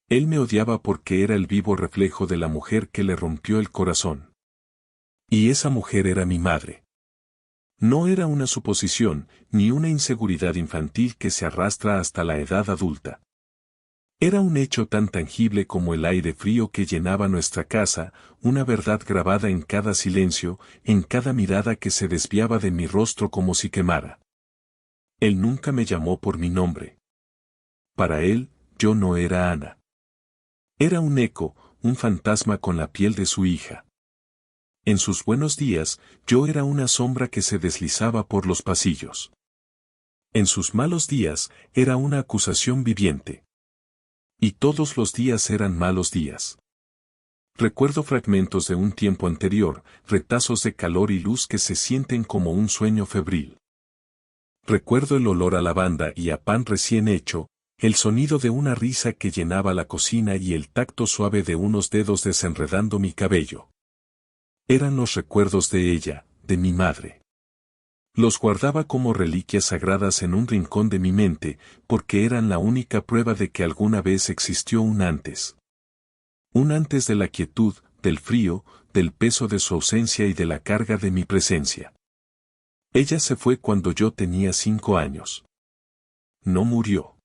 Él me odiaba porque era el vivo reflejo de la mujer que le rompió el corazón. Y esa mujer era mi madre. No era una suposición, ni una inseguridad infantil que se arrastra hasta la edad adulta. Era un hecho tan tangible como el aire frío que llenaba nuestra casa, una verdad grabada en cada silencio, en cada mirada que se desviaba de mi rostro como si quemara. Él nunca me llamó por mi nombre. Para él, yo no era Ana. Era un eco, un fantasma con la piel de su hija. En sus buenos días, yo era una sombra que se deslizaba por los pasillos. En sus malos días, era una acusación viviente. Y todos los días eran malos días. Recuerdo fragmentos de un tiempo anterior, retazos de calor y luz que se sienten como un sueño febril. Recuerdo el olor a lavanda y a pan recién hecho, el sonido de una risa que llenaba la cocina y el tacto suave de unos dedos desenredando mi cabello. Eran los recuerdos de ella, de mi madre. Los guardaba como reliquias sagradas en un rincón de mi mente, porque eran la única prueba de que alguna vez existió un antes. Un antes de la quietud, del frío, del peso de su ausencia y de la carga de mi presencia. Ella se fue cuando yo tenía 5 años. No murió.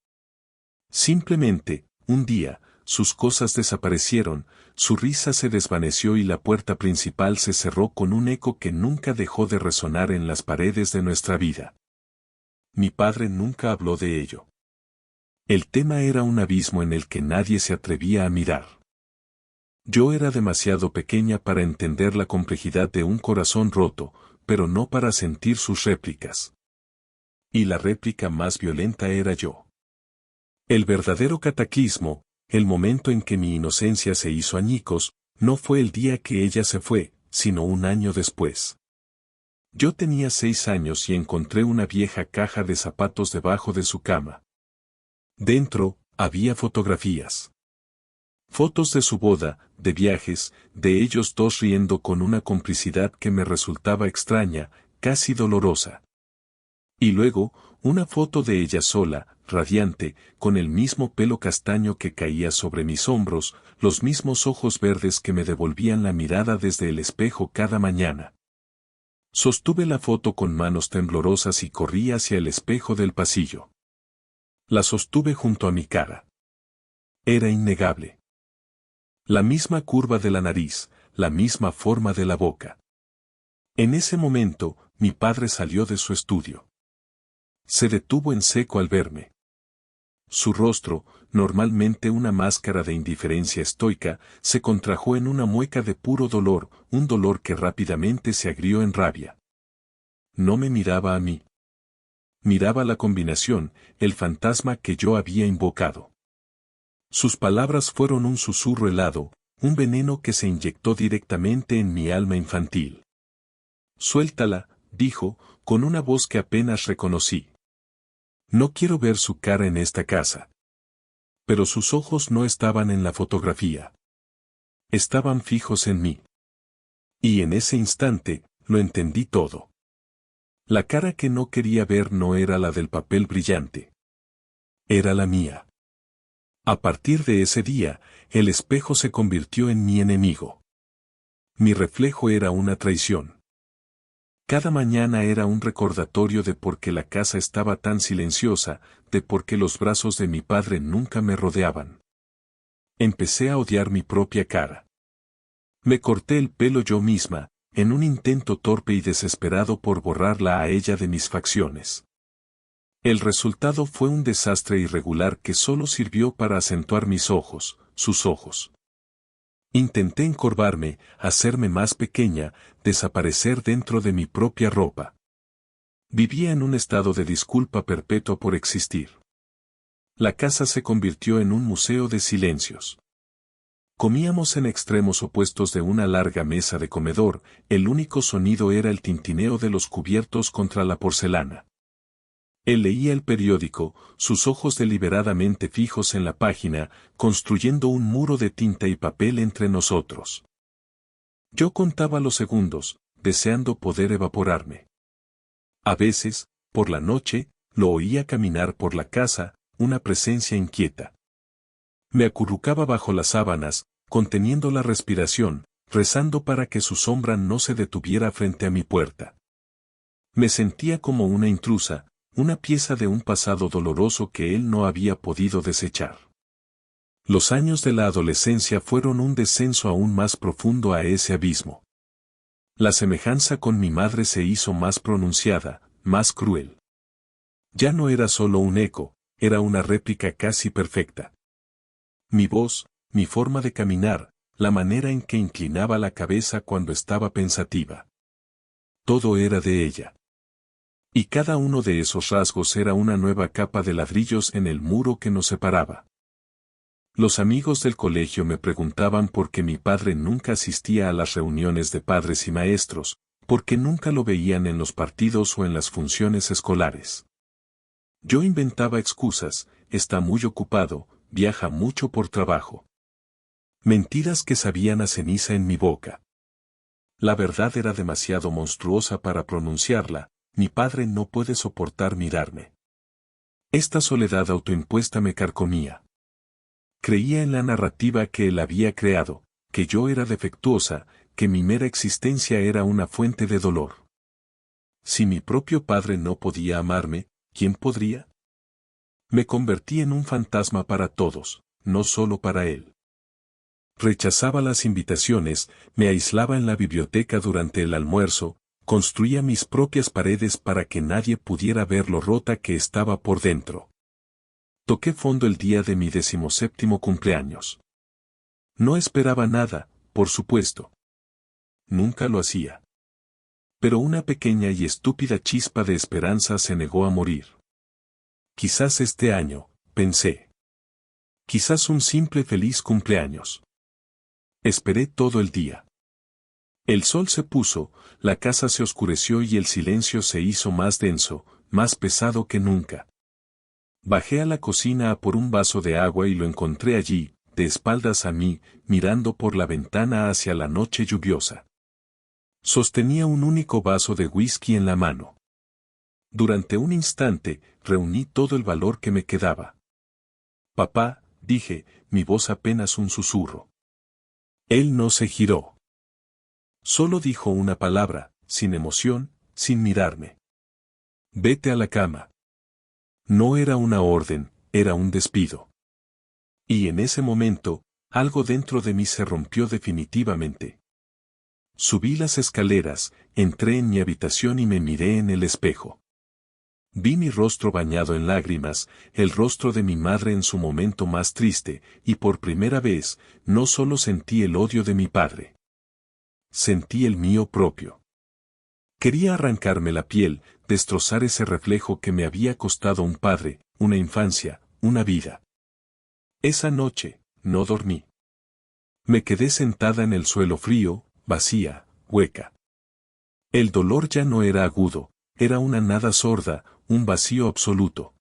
Simplemente, un día, sus cosas desaparecieron, su risa se desvaneció y la puerta principal se cerró con un eco que nunca dejó de resonar en las paredes de nuestra vida. Mi padre nunca habló de ello. El tema era un abismo en el que nadie se atrevía a mirar. Yo era demasiado pequeña para entender la complejidad de un corazón roto, pero no para sentir sus réplicas. Y la réplica más violenta era yo. El verdadero cataclismo, el momento en que mi inocencia se hizo añicos, no fue el día que ella se fue, sino un año después. Yo tenía 6 años y encontré una vieja caja de zapatos debajo de su cama. Dentro, había fotografías. Fotos de su boda, de viajes, de ellos dos riendo con una complicidad que me resultaba extraña, casi dolorosa. Y luego, una foto de ella sola, radiante, con el mismo pelo castaño que caía sobre mis hombros, los mismos ojos verdes que me devolvían la mirada desde el espejo cada mañana. Sostuve la foto con manos temblorosas y corrí hacia el espejo del pasillo. La sostuve junto a mi cara. Era innegable. La misma curva de la nariz, la misma forma de la boca. En ese momento, mi padre salió de su estudio. Se detuvo en seco al verme. Su rostro, normalmente una máscara de indiferencia estoica, se contrajo en una mueca de puro dolor, un dolor que rápidamente se agrió en rabia. No me miraba a mí. Miraba la combinación, el fantasma que yo había invocado. Sus palabras fueron un susurro helado, un veneno que se inyectó directamente en mi alma infantil. Suéltala, dijo, con una voz que apenas reconocí. No quiero ver su cara en esta casa. Pero sus ojos no estaban en la fotografía. Estaban fijos en mí. Y en ese instante, lo entendí todo. La cara que no quería ver no era la del papel brillante. Era la mía. A partir de ese día, el espejo se convirtió en mi enemigo. Mi reflejo era una traición. Cada mañana era un recordatorio de por qué la casa estaba tan silenciosa, de por qué los brazos de mi padre nunca me rodeaban. Empecé a odiar mi propia cara. Me corté el pelo yo misma, en un intento torpe y desesperado por borrarla a ella de mis facciones. El resultado fue un desastre irregular que solo sirvió para acentuar mis ojos, sus ojos. Intenté encorvarme, hacerme más pequeña, desaparecer dentro de mi propia ropa. Vivía en un estado de disculpa perpetua por existir. La casa se convirtió en un museo de silencios. Comíamos en extremos opuestos de una larga mesa de comedor, el único sonido era el tintineo de los cubiertos contra la porcelana. Él leía el periódico, sus ojos deliberadamente fijos en la página, construyendo un muro de tinta y papel entre nosotros. Yo contaba los segundos, deseando poder evaporarme. A veces, por la noche, lo oía caminar por la casa, una presencia inquieta. Me acurrucaba bajo las sábanas, conteniendo la respiración, rezando para que su sombra no se detuviera frente a mi puerta. Me sentía como una intrusa, una pieza de un pasado doloroso que él no había podido desechar. Los años de la adolescencia fueron un descenso aún más profundo a ese abismo. La semejanza con mi madre se hizo más pronunciada, más cruel. Ya no era solo un eco, era una réplica casi perfecta. Mi voz, mi forma de caminar, la manera en que inclinaba la cabeza cuando estaba pensativa. Todo era de ella. Y cada uno de esos rasgos era una nueva capa de ladrillos en el muro que nos separaba. Los amigos del colegio me preguntaban por qué mi padre nunca asistía a las reuniones de padres y maestros, por qué nunca lo veían en los partidos o en las funciones escolares. Yo inventaba excusas: está muy ocupado, viaja mucho por trabajo. Mentiras que sabían a ceniza en mi boca. La verdad era demasiado monstruosa para pronunciarla: mi padre no puede soportar mirarme. Esta soledad autoimpuesta me carcomía. Creía en la narrativa que él había creado, que yo era defectuosa, que mi mera existencia era una fuente de dolor. Si mi propio padre no podía amarme, ¿quién podría? Me convertí en un fantasma para todos, no solo para él. Rechazaba las invitaciones, me aislaba en la biblioteca durante el almuerzo, construía mis propias paredes para que nadie pudiera ver lo rota que estaba por dentro. Toqué fondo el día de mi 17º cumpleaños. No esperaba nada, por supuesto. Nunca lo hacía. Pero una pequeña y estúpida chispa de esperanza se negó a morir. Quizás este año, pensé. Quizás un simple feliz cumpleaños. Esperé todo el día. El sol se puso, la casa se oscureció y el silencio se hizo más denso, más pesado que nunca. Bajé a la cocina a por un vaso de agua y lo encontré allí, de espaldas a mí, mirando por la ventana hacia la noche lluviosa. Sostenía un único vaso de whisky en la mano. Durante un instante, reuní todo el valor que me quedaba. «Papá», dije, mi voz apenas un susurro. Él no se giró. Solo dijo una palabra, sin emoción, sin mirarme. «Vete a la cama». No era una orden, era un despido. Y en ese momento, algo dentro de mí se rompió definitivamente. Subí las escaleras, entré en mi habitación y me miré en el espejo. Vi mi rostro bañado en lágrimas, el rostro de mi madre en su momento más triste, y por primera vez, no solo sentí el odio de mi padre. Sentí el mío propio. Quería arrancarme la piel, destrozar ese reflejo que me había costado un padre, una infancia, una vida. Esa noche, no dormí. Me quedé sentada en el suelo frío, vacía, hueca. El dolor ya no era agudo, era una nada sorda, un vacío absoluto.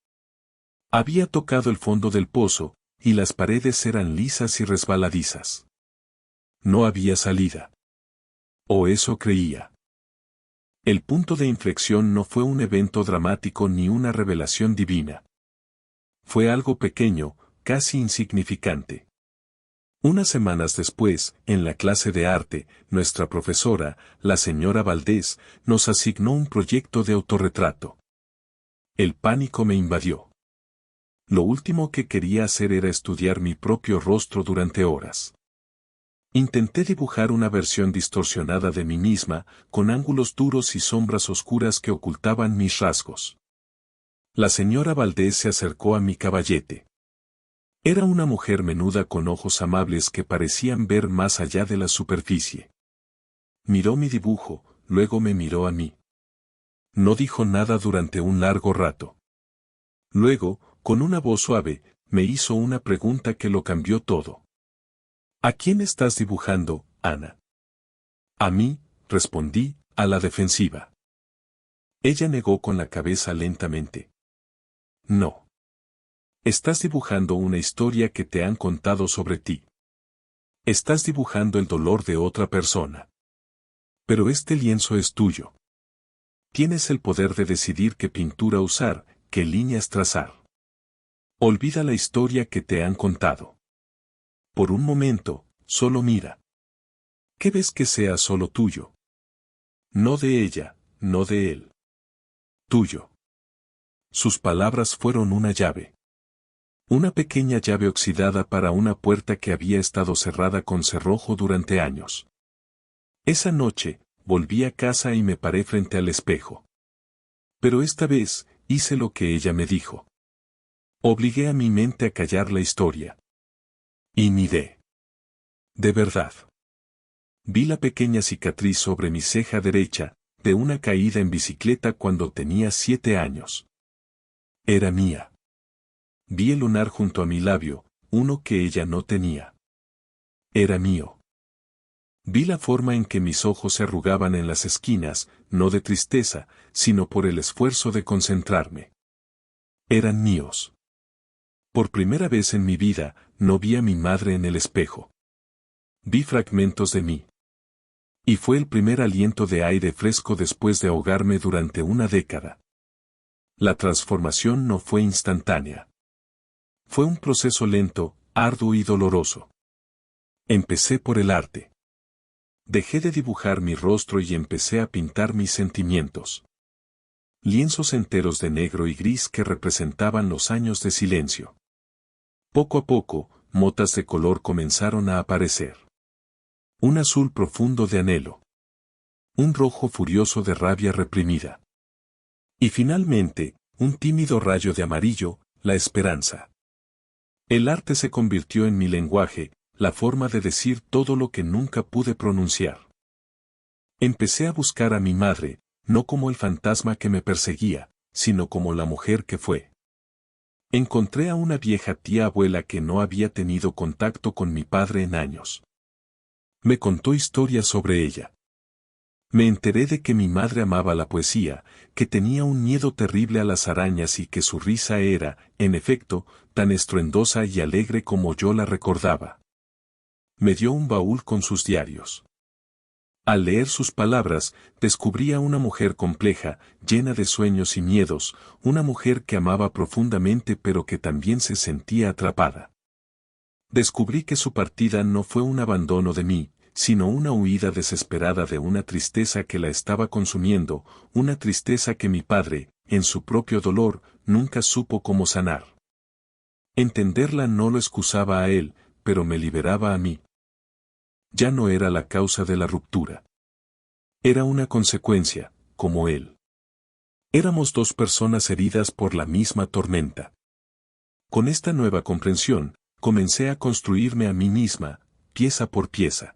Había tocado el fondo del pozo, y las paredes eran lisas y resbaladizas. No había salida. O eso creía. El punto de inflexión no fue un evento dramático ni una revelación divina. Fue algo pequeño, casi insignificante. Unas semanas después, en la clase de arte, nuestra profesora, la señora Valdés, nos asignó un proyecto de autorretrato. El pánico me invadió. Lo último que quería hacer era estudiar mi propio rostro durante horas. Intenté dibujar una versión distorsionada de mí misma, con ángulos duros y sombras oscuras que ocultaban mis rasgos. La señora Valdés se acercó a mi caballete. Era una mujer menuda con ojos amables que parecían ver más allá de la superficie. Miró mi dibujo, luego me miró a mí. No dijo nada durante un largo rato. Luego, con una voz suave, me hizo una pregunta que lo cambió todo. «¿A quién estás dibujando, Ana?» «A mí», respondí, a la defensiva. Ella negó con la cabeza lentamente. «No. Estás dibujando una historia que te han contado sobre ti. Estás dibujando el dolor de otra persona. Pero este lienzo es tuyo. Tienes el poder de decidir qué pintura usar, qué líneas trazar. Olvida la historia que te han contado. Por un momento, solo mira. ¿Qué ves que sea solo tuyo? No de ella, no de él. Tuyo. Sus palabras fueron una llave. Una pequeña llave oxidada para una puerta que había estado cerrada con cerrojo durante años. Esa noche, volví a casa y me paré frente al espejo. Pero esta vez, hice lo que ella me dijo. Obligué a mi mente a callar la historia. Y miré. De verdad. Vi la pequeña cicatriz sobre mi ceja derecha, de una caída en bicicleta cuando tenía 7 años. Era mía. Vi el lunar junto a mi labio, uno que ella no tenía. Era mío. Vi la forma en que mis ojos se arrugaban en las esquinas, no de tristeza, sino por el esfuerzo de concentrarme. Eran míos. Por primera vez en mi vida, no vi a mi madre en el espejo. Vi fragmentos de mí. Y fue el primer aliento de aire fresco después de ahogarme durante una década. La transformación no fue instantánea. Fue un proceso lento, arduo y doloroso. Empecé por el arte. Dejé de dibujar mi rostro y empecé a pintar mis sentimientos. Lienzos enteros de negro y gris que representaban los años de silencio. Poco a poco, motas de color comenzaron a aparecer. Un azul profundo de anhelo. Un rojo furioso de rabia reprimida. Y finalmente, un tímido rayo de amarillo, la esperanza. El arte se convirtió en mi lenguaje, la forma de decir todo lo que nunca pude pronunciar. Empecé a buscar a mi madre, no como el fantasma que me perseguía, sino como la mujer que fue. Encontré a una vieja tía abuela que no había tenido contacto con mi padre en años. Me contó historias sobre ella. Me enteré de que mi madre amaba la poesía, que tenía un miedo terrible a las arañas y que su risa era, en efecto, tan estruendosa y alegre como yo la recordaba. Me dio un baúl con sus diarios. Al leer sus palabras, descubrí a una mujer compleja, llena de sueños y miedos, una mujer que amaba profundamente pero que también se sentía atrapada. Descubrí que su partida no fue un abandono de mí, sino una huida desesperada de una tristeza que la estaba consumiendo, una tristeza que mi padre, en su propio dolor, nunca supo cómo sanar. Entenderla no lo excusaba a él, pero me liberaba a mí. Ya no era la causa de la ruptura. Era una consecuencia, como él. Éramos dos personas heridas por la misma tormenta. Con esta nueva comprensión, comencé a construirme a mí misma, pieza por pieza.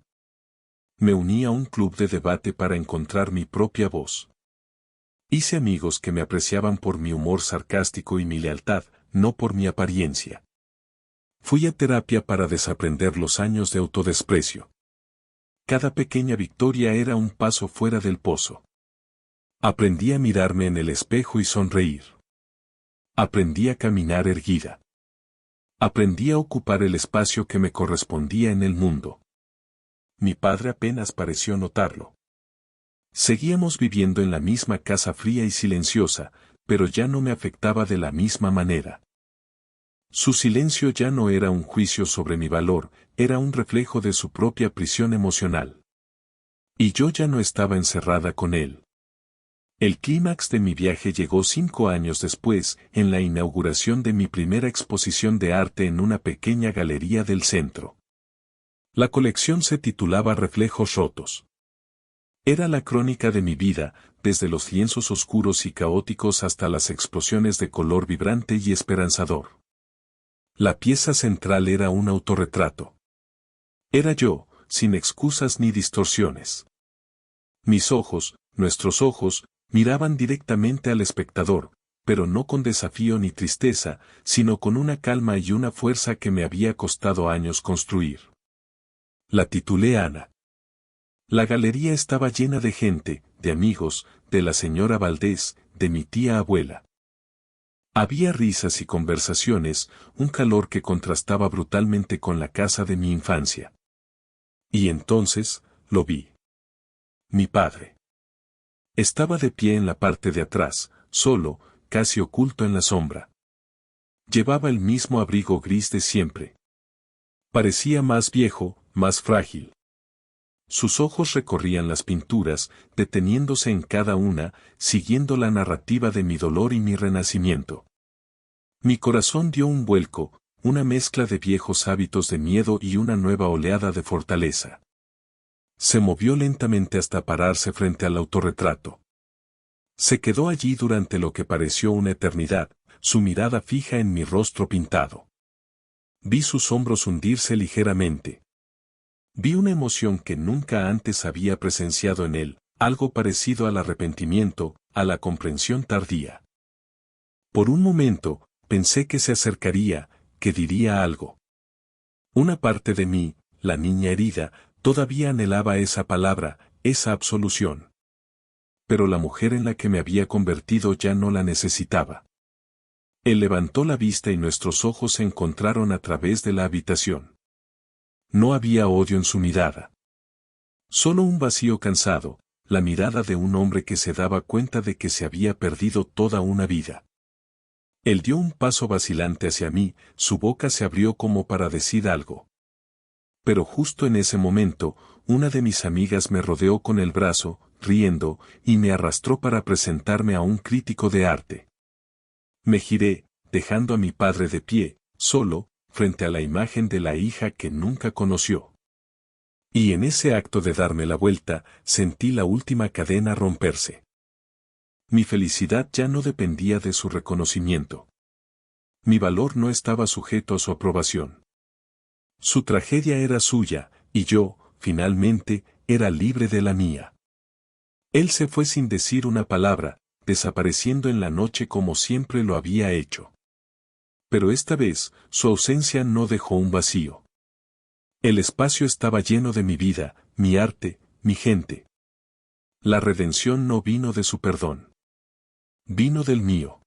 Me uní a un club de debate para encontrar mi propia voz. Hice amigos que me apreciaban por mi humor sarcástico y mi lealtad, no por mi apariencia. Fui a terapia para desaprender los años de autodesprecio. Cada pequeña victoria era un paso fuera del pozo. Aprendí a mirarme en el espejo y sonreír. Aprendí a caminar erguida. Aprendí a ocupar el espacio que me correspondía en el mundo. Mi padre apenas pareció notarlo. Seguíamos viviendo en la misma casa fría y silenciosa, pero ya no me afectaba de la misma manera. Su silencio ya no era un juicio sobre mi valor, era un reflejo de su propia prisión emocional. Y yo ya no estaba encerrada con él. El clímax de mi viaje llegó 5 años después, en la inauguración de mi primera exposición de arte en una pequeña galería del centro. La colección se titulaba Reflejos Rotos. Era la crónica de mi vida, desde los lienzos oscuros y caóticos hasta las explosiones de color vibrante y esperanzador. La pieza central era un autorretrato. Era yo, sin excusas ni distorsiones. Mis ojos, nuestros ojos, miraban directamente al espectador, pero no con desafío ni tristeza, sino con una calma y una fuerza que me había costado años construir. La titulé Ana. La galería estaba llena de gente, de amigos, de la señora Valdés, de mi tía abuela. Había risas y conversaciones, un calor que contrastaba brutalmente con la casa de mi infancia. Y entonces, lo vi. Mi padre. Estaba de pie en la parte de atrás, solo, casi oculto en la sombra. Llevaba el mismo abrigo gris de siempre. Parecía más viejo, más frágil. Sus ojos recorrían las pinturas, deteniéndose en cada una, siguiendo la narrativa de mi dolor y mi renacimiento. Mi corazón dio un vuelco, una mezcla de viejos hábitos de miedo y una nueva oleada de fortaleza. Se movió lentamente hasta pararse frente al autorretrato. Se quedó allí durante lo que pareció una eternidad, su mirada fija en mi rostro pintado. Vi sus hombros hundirse ligeramente. Vi una emoción que nunca antes había presenciado en él, algo parecido al arrepentimiento, a la comprensión tardía. Por un momento, pensé que se acercaría, que diría algo. Una parte de mí, la niña herida, todavía anhelaba esa palabra, esa absolución. Pero la mujer en la que me había convertido ya no la necesitaba. Él levantó la vista y nuestros ojos se encontraron a través de la habitación. No había odio en su mirada. Solo un vacío cansado, la mirada de un hombre que se daba cuenta de que se había perdido toda una vida. Él dio un paso vacilante hacia mí, su boca se abrió como para decir algo. Pero justo en ese momento, una de mis amigas me rodeó con el brazo, riendo, y me arrastró para presentarme a un crítico de arte. Me giré, dejando a mi padre de pie, solo, frente a la imagen de la hija que nunca conoció. Y en ese acto de darme la vuelta, sentí la última cadena romperse. Mi felicidad ya no dependía de su reconocimiento. Mi valor no estaba sujeto a su aprobación. Su tragedia era suya, y yo, finalmente, era libre de la mía. Él se fue sin decir una palabra, desapareciendo en la noche como siempre lo había hecho. Pero esta vez, su ausencia no dejó un vacío. El espacio estaba lleno de mi vida, mi arte, mi gente. La redención no vino de su perdón. Vino del mío.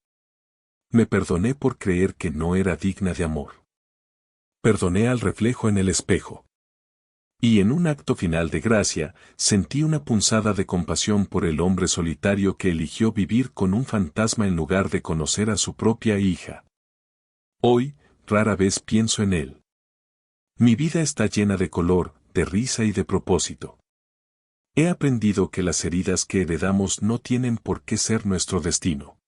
Me perdoné por creer que no era digna de amor. Perdoné al reflejo en el espejo. Y en un acto final de gracia, sentí una punzada de compasión por el hombre solitario que eligió vivir con un fantasma en lugar de conocer a su propia hija. Hoy, rara vez pienso en él. Mi vida está llena de color, de risa y de propósito. He aprendido que las heridas que heredamos no tienen por qué ser nuestro destino.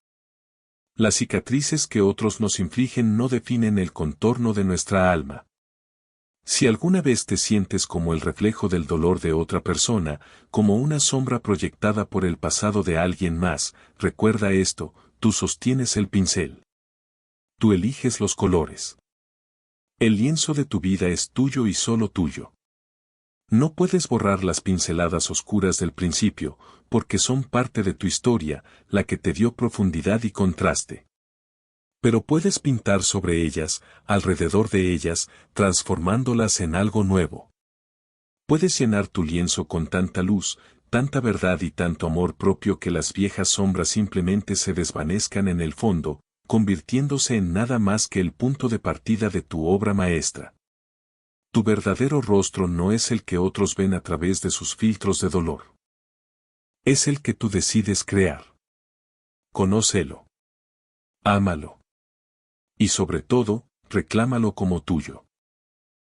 Las cicatrices que otros nos infligen no definen el contorno de nuestra alma. Si alguna vez te sientes como el reflejo del dolor de otra persona, como una sombra proyectada por el pasado de alguien más, recuerda esto: tú sostienes el pincel. Tú eliges los colores. El lienzo de tu vida es tuyo y solo tuyo. No puedes borrar las pinceladas oscuras del principio, porque son parte de tu historia, la que te dio profundidad y contraste. Pero puedes pintar sobre ellas, alrededor de ellas, transformándolas en algo nuevo. Puedes llenar tu lienzo con tanta luz, tanta verdad y tanto amor propio que las viejas sombras simplemente se desvanezcan en el fondo, convirtiéndose en nada más que el punto de partida de tu obra maestra. Tu verdadero rostro no es el que otros ven a través de sus filtros de dolor. Es el que tú decides crear. Conócelo. Ámalo. Y sobre todo, reclámalo como tuyo.